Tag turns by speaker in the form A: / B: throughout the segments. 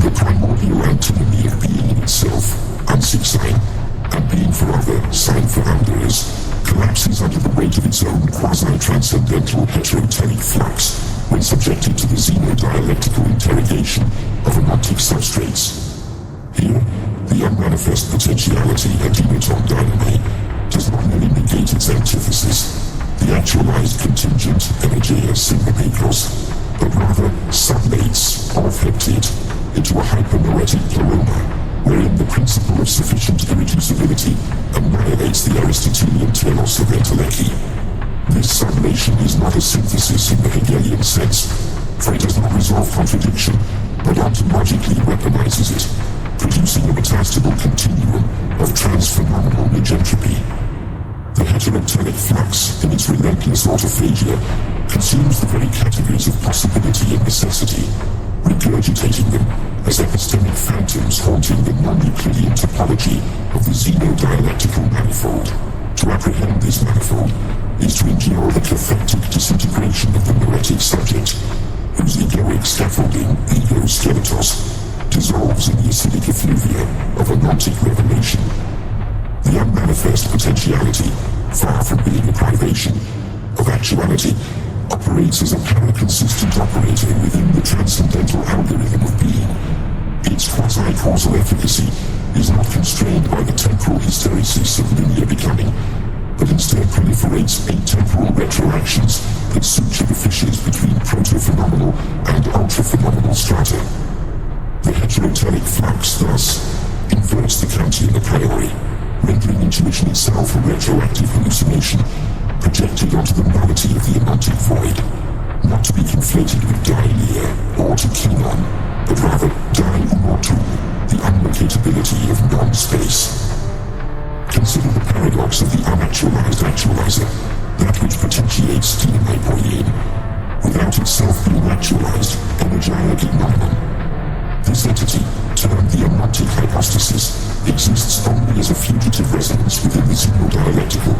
A: The primordial antinomy of being in itself, unsig sign, and being for other, sign for unders, collapses under the weight of its own quasi-transcendental heterotelic flux when subjected to the xenodialectical interrogation of anontic substrates. Here, the unmanifest potentiality adynaton dynamei does not merely negate its antithesis, the actualized contingent energeia semiotic, but rather sublates or it into a hypernoetic pleroma, wherein the principle of sufficient irreducibility annihilates the Aristotelian telos of enteleki. This sublation is not a synthesis in the Hegelian sense, for it does not resolve contradiction, but ontologically weaponizes it, producing a metastable continuum of transphenomenal negentropy. The heterotelic flux, in its relentless autophagia, consumes the very categories of possibility and necessity, regurgitating them as epistemic phantoms haunting the non-Euclidean topology of the xenodialectical manifold. To apprehend this manifold is to endure the cathectic disintegration of the noetic subject, whose egoic scaffolding, ego skeletos, dissolves in the acidic effluvia of anontic revelation. The unmanifest potentiality, far from being a privation of actuality, operates as a paraconsistent operator within the transcendental algorithm of being. Its quasi-causal efficacy is not constrained by the temporal hysteresis of linear becoming, but instead proliferates atemporal retroactions that suture the fissures between proto-phenomenal and ultra-phenomenal strata. The heterotelic flux, thus, inverts the Kantian a priori, rendering intuition itself a retroactive hallucination, projected onto the nullity of the anontic void, not to be conflated with daelia or to kinon, but rather dae-umotum, the unlocatability of non-space. Consider the paradox of the unactualized actualizer, that which potentiates dynamei. Without itself being actualized, energetic ignomon. This entity, termed the anontic hypostasis, exists only as a fugitive resonance within the xenodialectical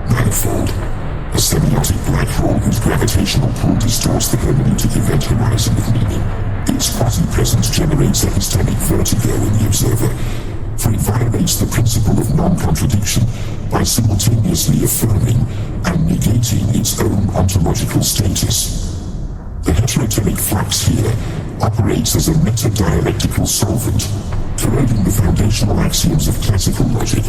A: manifold, a semiotic black hole whose gravitational pull distorts the hermeneutic event horizon of meaning. Its quasi-presence generates epistemic vertigo in the observer, for it violates the principle of non-contradiction by simultaneously affirming and negating its own ontological status. The heterotelic flux here operates as a meta-dialectical solvent, corroding the foundational axioms of classical logic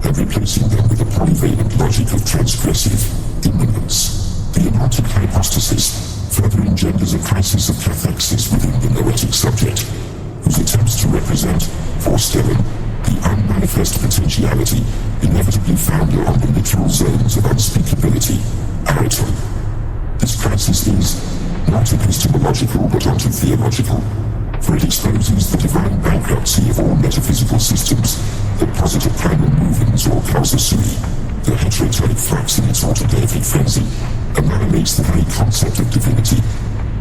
A: and replacing them with a polyvalent logic of transgressive immanence. The anontic hypostasis further engenders a crisis of cathexis within the noetic subject, whose attempts to represent, for Stellan, the unmanifest potentiality inevitably founder on the literal zones of unspeakability, adynaton. This crisis is not epistemological but onto-theological, for it exposes the divine bankruptcy of all metaphysical systems that posit a primum movens or causa sui. The heterotelic flux in its auto-deific frenzy annihilates the very concept of divinity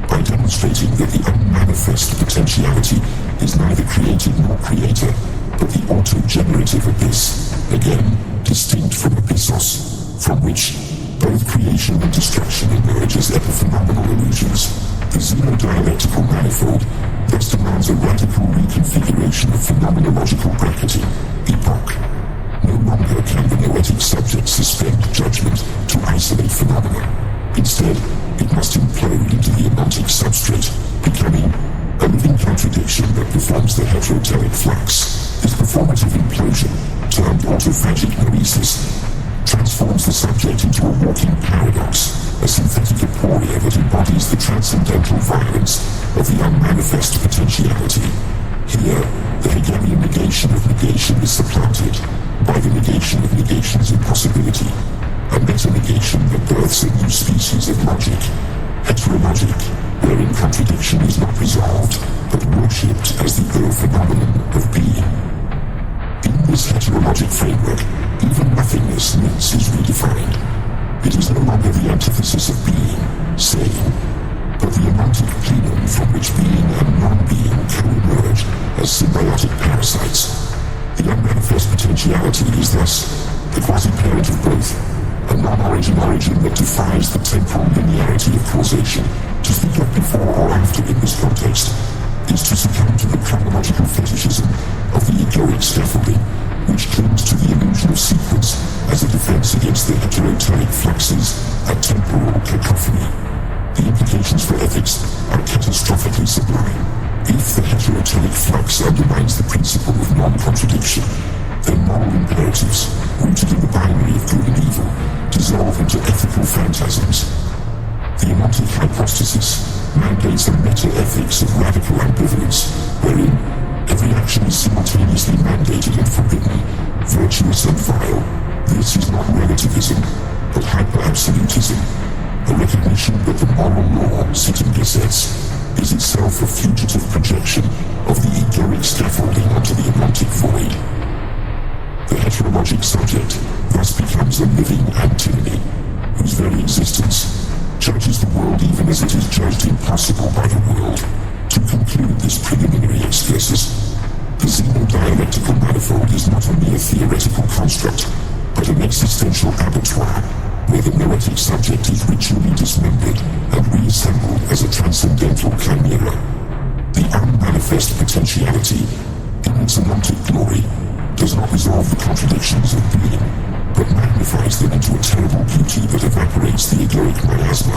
A: by demonstrating that the unmanifest potentiality is neither created nor creator, but the auto-generative abyss, again distinct from abyssos, from which both creation and destruction emerge as epiphenomenal illusions. The xenodialectical manifold thus demands a radical reconfiguration of phenomenological bracketing, epoch. No longer can the noetic subject suspend judgment to isolate phenomena. Instead, it must implode into the anontic substrate, becoming a living contradiction that performs the heterotelic flux. This performative implosion, termed autophagic noesis, transforms the subject into a walking paradox, a synthetic aporia that embodies the transcendental violence of the unmanifest potentiality. Here, the Hegelian negation of negation is supplanted by the negation of negation's impossibility, a meta-negation that births a new species of logic, heterologic, wherein contradiction is not resolved, but worshipped as the phenomenon of being. In this heterologic framework, even nothingness is redefined. It is no longer the antithesis of being, saying, but the anontic plenum from which being and non-being co-emerge as symbiotic parasites. The unmanifest potentiality is thus the quasi-parent of both, a non-origin origin that defies the temporal linearity of causation. To speak of before or after in this context is to succumb to the egoic scaffolding, which clings to the illusion of sequence as a defense against the heterotelic fluxes at temporal cacophony. The implications for ethics are catastrophically sublime. If the heterotelic flux undermines the principle of non-contradiction, then moral imperatives, rooted in the binary of good and evil, dissolve into ethical phantasms. The anontic hypostasis mandates a meta-ethics of radical ambivalence, wherein every action is simultaneously mandated and forbidden, virtuous and vile. This is not relativism, but hyper-absolutism, a recognition that the moral law, sitting dissects, is itself a fugitive projection of the egoic scaffolding onto the anontic void. The heterologic subject thus becomes a living antinomy, whose very existence judges the world even as it is judged impossible by the world. To conclude this preliminary excursus, the Xenodialectical manifold is not a mere theoretical construct, but an existential abattoir, where the noetic subject is ritually dismembered and reassembled as a transcendental chimera. The unmanifest potentiality, in its anontic glory, does not resolve the contradictions of being, but magnifies them into a terrible beauty that evaporates the egoic miasma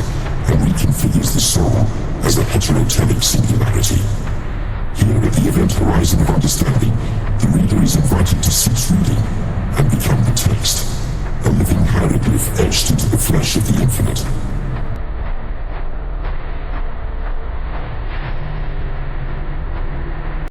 A: and reconfigures the soul as a heterotelic singularity. Here at the event horizon of understanding, the reader is invited to sit through